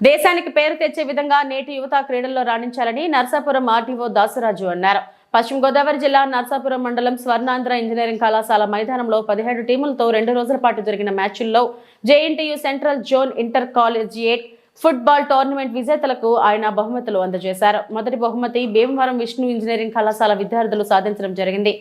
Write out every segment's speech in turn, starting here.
దేశానికి పేరు తెచ్చే విధంగా నేటి యువత క్రీడల్లో రాణించాలని నర్సాపురం ఆర్టీఓ దాసరాజు అన్నారు. పశ్చిమ గోదావరి జిల్లా నర్సాపురం మండలం స్వర్ణాంధ్ర ఇంజనీరింగ్ కళాశాల మైదానంలో 17 టీములతో 2 రోజుల పాటు జరిగిన మ్యాచ్ల్లో JNTU central zone inter collegiate football tournament విజేతలకు ఆయన బహుమతులు అందజేశారు. మొదటి బహుమతి భీమవరం విష్ణు ఇంజనీరింగ్ కళాశాల విద్యార్థులు సాధించడం జరిగింది.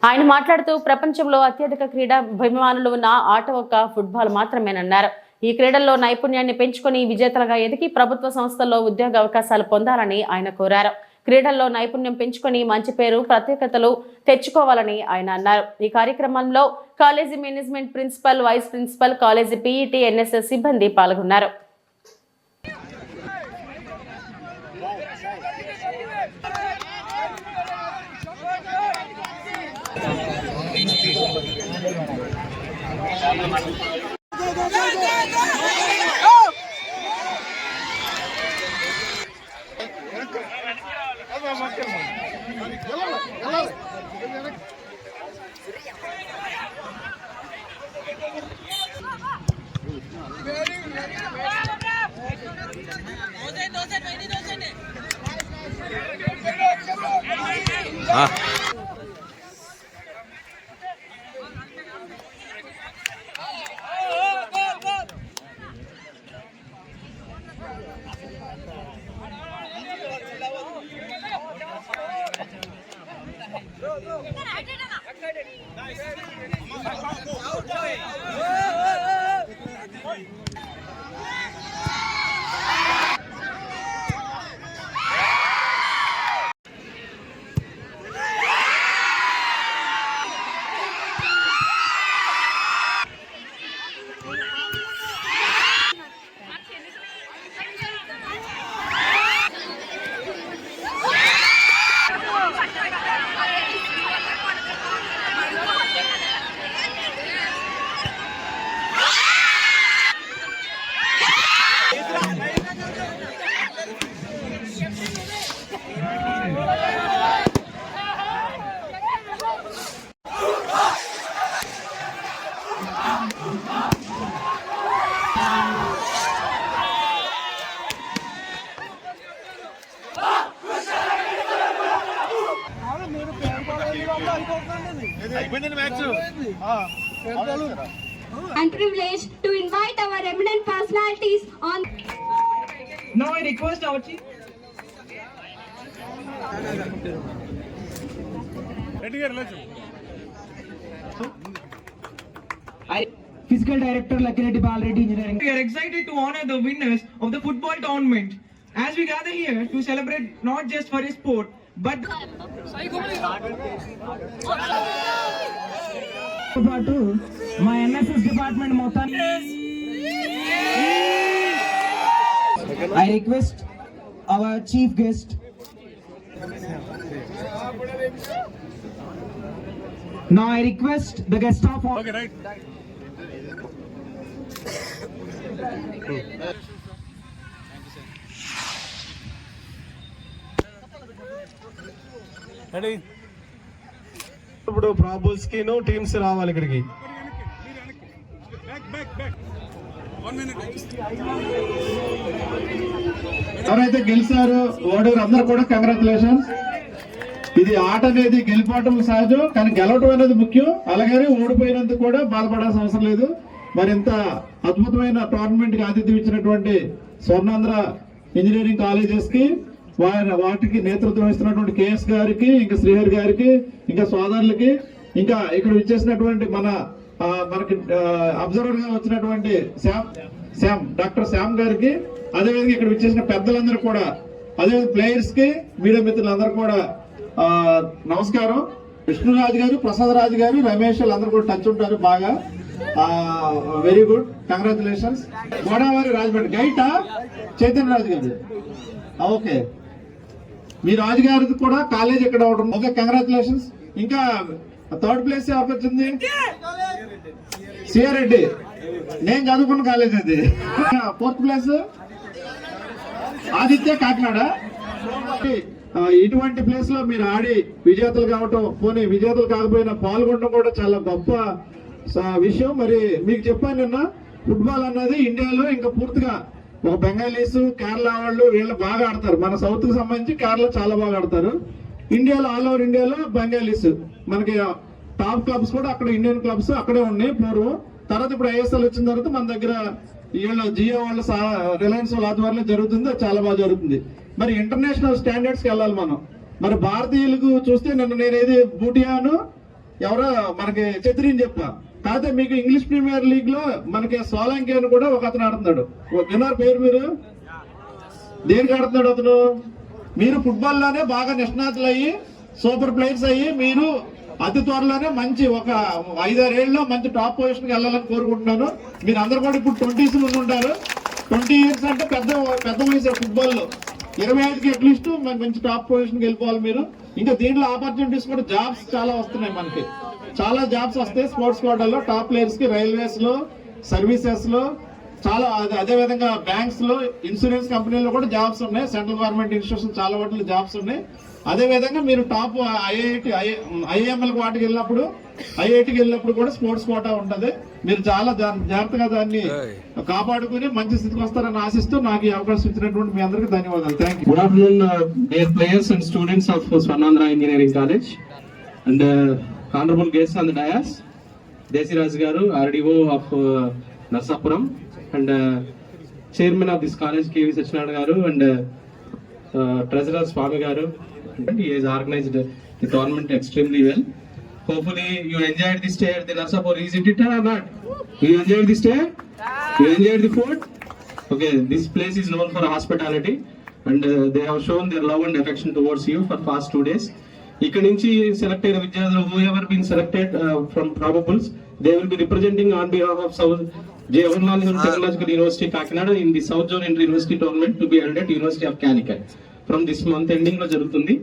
ఆయన మాట్లాడుతూ ప్రపంచంలో అత్యధిక క్రీడా అభిమానులు ఉన్న ఆట ఒక్క ఫుట్బాల్ మాత్రమేనన్నారు. ఈ క్రీడల్లో నైపుణ్యాన్ని పెంచుకొని విజేతలుగా ఎదిగి ప్రభుత్వ సంస్థల్లో ఉద్యోగ అవకాశాలు పొందాలని ఆయన కోరారు. క్రీడల్లో నైపుణ్యం పెంచుకొని మంచి పేరు ప్రత్యేకతలు తెచ్చుకోవాలని ఆయన అన్నారు. ఈ కార్యక్రమంలో college management principal, vice principal, college PET, NSS సిబ్బంది పాల్గొన్నారు. And privileged to invite our eminent personalities on. Now I request our chief. Physical Director Lakhireddy Balreddy Engineering. We are excited to honor the winners of the football tournament as we gather here to celebrate not just for a sport but my NSS department మొత్తం. I request our chief guest. Now I request the guest of honor. Okay, right. ఇప్పుడు probables కి teams రావాలి ఇక్కడికి. ఎవరైతే గెలిచారో ఓడారు అందరూ కూడా congratulations. ఇది ఆట అనేది గెలిపోవటం సహజం, కానీ గెలవటం అనేది ముఖ్యం. అలాగని ఓడిపోయినందుకు కూడా బాధపడాల్సిన అవసరం లేదు. మరి ఇంత అద్భుతమైన టోర్నమెంట్ కి ఆతిథ్యం ఇచ్చినటువంటి స్వర్ణాంధ్ర ఇంజనీరింగ్ కాలేజెస్ కి, వాటికి నేతృత్వం ఇస్తున్నటువంటి కేఎస్ గారికి, ఇంకా శ్రీహరి గారికి, ఇంకా సోదరులకి, ఇంకా ఇక్కడ ఇచ్చేసినటువంటి మనకి అబ్జర్వర్ గా వచ్చినటువంటి డాక్టర్ శ్యామ్ గారికి, అదేవిధంగా ఇక్కడ ఇచ్చేసిన పెద్దలందరూ కూడా, అదేవిధంగా ప్లేయర్స్ కి, మీడియా మిత్రులందరూ కూడా నమస్కారం. విష్ణురాజు గారు, ప్రసాద్ రాజు గారు, రమేష్ అందరూ కూడా టచ్ ఉంటారు బాగా. Very good, congratulations. Godavari Rajahmundry గైట Chaitanya రాజు గారు. ఓకే, మీ రాజు గారికి కూడా కాలేజ్ ఇక్కడ ఉంటుంది. Okay, congratulations. ఇంకా థర్డ్ ప్లేస్ ఎవరికి వచ్చింది? సిఆర్రెడ్డి, నేను చదువుకున్న కాలేజ్ అది. Fourth place Aditya, Kakinada. ఇటువంటి ప్లేస్ లో మీరు ఆడి విజేతలు కావటం, పోనీ విజేతలు కాకపోయినా పాల్గొనడం కూడా చాలా గొప్ప విషయం. మరి మీకు చెప్పాను నిన్న, ఫుట్బాల్ అన్నది ఇండియాలో ఇంకా పూర్తిగా ఒక బెంగాలీస్, కేరళ వాళ్ళు వీళ్ళు బాగా ఆడతారు. మన సౌత్ కి సంబంధించి కేరళ చాలా బాగా ఆడతారు. ఇండియాలో ఆల్ ఓవర్ ఇండియాలో బెంగాలీస్, మనకి టాప్ క్లబ్స్ కూడా అక్కడ ఇండియన్ క్లబ్స్ అక్కడే ఉన్నాయి పూర్వం. తర్వాత ఇప్పుడు ఐఎస్ఎల్ వచ్చిన తర్వాత మన దగ్గర వీళ్ళ జియో వాళ్ళ రిలయన్స్ వాళ్ళ ఆధ్వర్యంలో జరుగుతుంది, అది చాలా బాగా జరుగుతుంది. మరి ఇంటర్నేషనల్ స్టాండర్డ్స్ కి వెళ్ళాలి మనం. మరి భారతీయులకు చూస్తే నేనేది బూటియాను ఎవరో మనకి చత్రిని చెప్పా. కాకపోతే మీకు ఇంగ్లీష్ ప్రీమియర్ లీగ్ లో మనకి సోలంకి అని కూడా ఒక అతను ఆడుతున్నాడు. విన్నర్ పేరు మీరు దేనికి ఆడుతున్నాడు అతను? మీరు ఫుట్బాల్ లోనే బాగా నిష్ణాతులు అయ్యి సూపర్ ప్లేయర్స్ అయ్యి మీరు అతి త్వరలోనే మంచి ఒక 5-6 ఏళ్ళలో మంచి టాప్ పొజిషన్ కి వెళ్ళాలని కోరుకుంటున్నాను. మీరు అందరు కూడా ఇప్పుడు 20s ముందు ఉంటారు. 20 years అంటే పెద్ద వయసు ఫుట్బాల్ లో. 25కి అట్లీస్ట్ మంచి టాప్ పొజిషన్ కి వెళ్ళిపోవాలి మీరు. ఇంకా దీంట్లో ఆపర్చునిటీస్ కూడా జాబ్స్ చాలా వస్తున్నాయి. మనకి చాలా జాబ్స్ వస్తాయి స్పోర్ట్స్ కోటాలో. టాప్ ప్లేయర్స్ కి రైల్వేస్ లో, సర్వీసెస్ లో చాలా, అదే విధంగా బ్యాంక్స్ లో, ఇన్సూరెన్స్ కంపెనీలో కూడా జాబ్స్ ఉన్నాయి. సెంట్రల్ గవర్నమెంట్ ఇన్స్టిట్యూషన్ చాలా వాటిలో జాబ్స్ ఉన్నాయి. అదే విధంగా మీరు టాప్ ఐఐఎంఎల్ వాటికి వెళ్ళినప్పుడు, ఐఐటికి వెళ్ళినప్పుడు కూడా స్పోర్ట్స్ కోటా ఉంటది. మీరు చాలా జాగ్రత్తగా దాన్ని కాపాడుకుని మంచి స్థితికి వస్తారని ఆశిస్తూ నాకు ఈ అవకాశం ఇచ్చినటువంటి మీ అందరికీ ధన్యవాదాలు. Thank you. Good afternoon, dear players and students of Swarnandra Engineering College and honorable guests on the dais, Desiraj Garu, RDO of Narsapuram and chairman of this college, KV Sachinarayana Garu, and treasurer Swami Garu. He has organized the tournament extremely well. Hopefully you enjoyed the stay at the Narsapur. Is it or not? You enjoyed the stay? You enjoyed the food? Okay, this place is known for hospitality and they have shown their love and affection towards you for past 2 days. ఇక్కడ నుంచి select అయిన విద్యార్థులు whoever been selected from probables, they will be representing on behalf of South Jawaharlal Nehru Technological University Kakinada in the South Zone Inter-University Tournament to be held at University of Calicut. From this month ending లో జరుగుతుంది.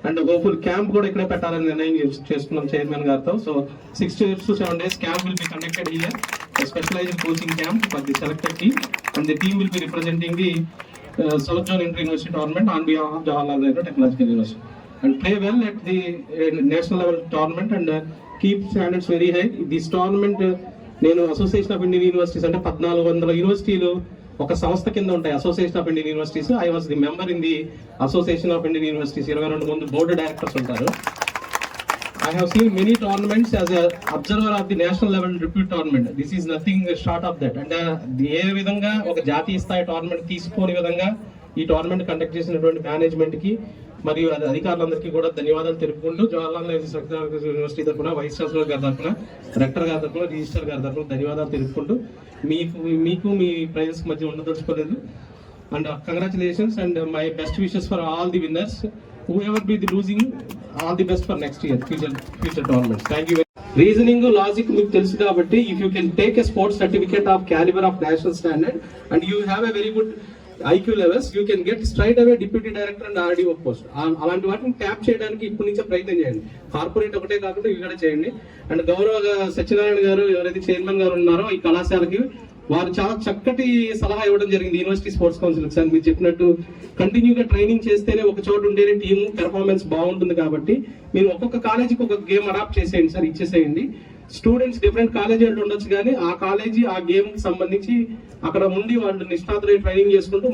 And hopeful camp కూడా ఇక్కడే పెట్టాలని నిర్ణయం చేసుకున్నాం chairman గారితో. So 6 to 7 days camp will be conducted here, specialised coaching camp for the selected team and the team will be representing the south zone inter university tournament on behalf of Jawaharlal Nehru technological university and play well at the national level tournament and keep standards very high. This tournament నేను association of Indian universities అంటే 1400 యూనివర్సిటీలు ఒక సంస్థ కింద ఉంటాయి, association of Indian universities. I was the member in the association of Indian universities. 22 మంది board directors ఉంటారు. I have seen many tournaments as a observer of the national level repute tournament. This is nothing short of that. And ఏ విధంగా ఒక జాతీయ స్థాయి tournament తీసుకోని విధంగా ఈ tournament conduct చేసినటువంటి మేనేజ్మెంట్ కి మరియు అధికారులందరికీ కూడా ధన్యవాదాలు తెలుపుకుంటూ జవహర్లాల్ నెహ్రూ యూనివర్సిటీ తరఫున, వైస్ ఛాన్సలర్ గారి తరఫున, రెక్టర్ గారి తరఫున, రిజిస్టర్ గారి తరఫున ధన్యవాదాలు తెలుపుకుంటూ మీకు మీ ప్రైజెస్ మధ్య ఉండదలుచుకోలేదు. And congratulations and my best wishes for all the winners. whoever be the losing, all the best for next year future tournaments. Thank you. Reasoning logic మీకు తెలుసు కాబట్టి if you can take a sports certificate of caliber of national standard and you have a very good IQ levels, you can get straight away deputy director and RDO post. అలాంటి వాటిని tap చేయడానికి ఇప్పటి నుంచే ప్రయత్నం చేయండి. Corporate ఒకటే కాకుండా ఇవి కూడా చేయండి. అండ్ గౌరవ సత్యనారాయణ గారు ఎవరైతే చైర్మన్ గారు ఉన్నారో ఈ కళాశాలకి, వారు చాలా చక్కటి సలహా ఇవ్వడం జరిగింది యూనివర్సిటీ స్పోర్ట్స్ కౌన్సిల్. సార్ మీరు చెప్పినట్టు కంటిన్యూగా ట్రైనింగ్ చేస్తేనే ఒక చోట ఉంటేనే టీమ్ పెర్ఫార్మెన్స్ బాగుంటుంది. కాబట్టి మీరు ఒక్కొక్క కాలేజీకి ఒక గేమ్ అడాప్ట్ చేసేయండి సార్, ఇచ్చేసేయండి. స్టూడెంట్స్ డిఫరెంట్ కాలేజీలు ఉండొచ్చు కానీ ఆ కాలేజీ ఆ గేమ్ కి సంబంధించి అక్కడ ఉండి వాళ్ళు నిష్ణాతులై ట్రైనింగ్ చేసుకుంటూ